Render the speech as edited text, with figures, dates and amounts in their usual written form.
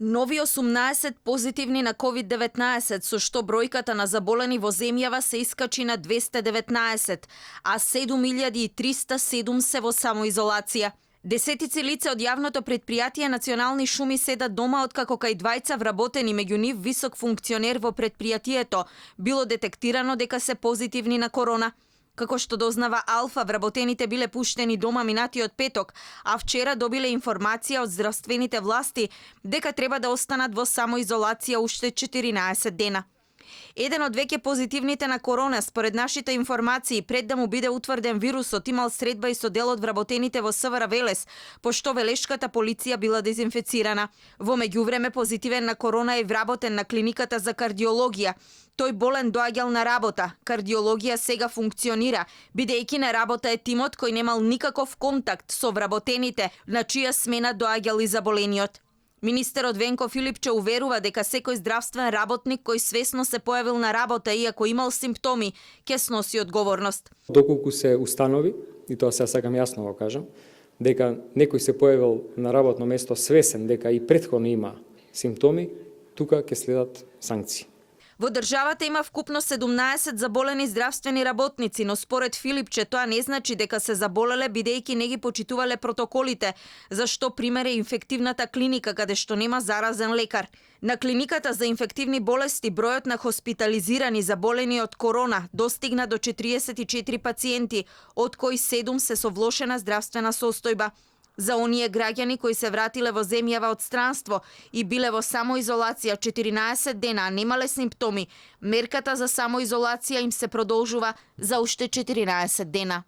Нови 18 позитивни на COVID-19, со што бројката на заболени во земјава се искачи на 219, а 7307 се во самоизолација. Десетици лица од јавното предпријатие Национални шуми седат дома откако кај двајца вработени, меѓу нив висок функционер во предпријатието, било детектирано дека се позитивни на корона. Како што дознава Алфа, вработените биле пуштени дома минатиот петок, а вчера добиле информација од здравствените власти дека треба да останат во самоизолација уште 14 дена. Еден од веќе позитивните на корона, според нашите информации, пред да му биде утврден вирусот, имал средба и со дел од вработените во СВР Велес, пошто велешката полиција била дезинфецирана. Во меѓувреме позитивен на корона е вработен на клиниката за кардиологија. Тој болен доаѓал на работа. Кардиологија сега функционира, бидејќи на работа е тимот кој немал никаков контакт со вработените, на чија смена доаѓал и заболениот. Министерот Венко Филипче уверува дека секој здравствен работник кој свесно се појавил на работа иако имал симптоми, ќе сноси одговорност. Доколку се установи, и тоа се сакам јасно го кажам, дека некој се појавил на работно место свесен дека и претходно има симптоми, тука ќе следат санкции. Во државата има вкупно 17 заболени здравствени работници, но според Филипче тоа не значи дека се заболеле бидејќи не ги почитувале протоколите, зашто пример е инфективната клиника каде што нема заразен лекар. На клиниката за инфективни болести бројот на хоспитализирани заболени од корона достигна до 44 пациенти, од кои 7 се со влошена здравствена состојба. За оние граѓани кои се вратиле во земјава од странство и биле во самоизолација 14 дена, а немале симптоми, мерката за самоизолација им се продолжува за уште 14 дена.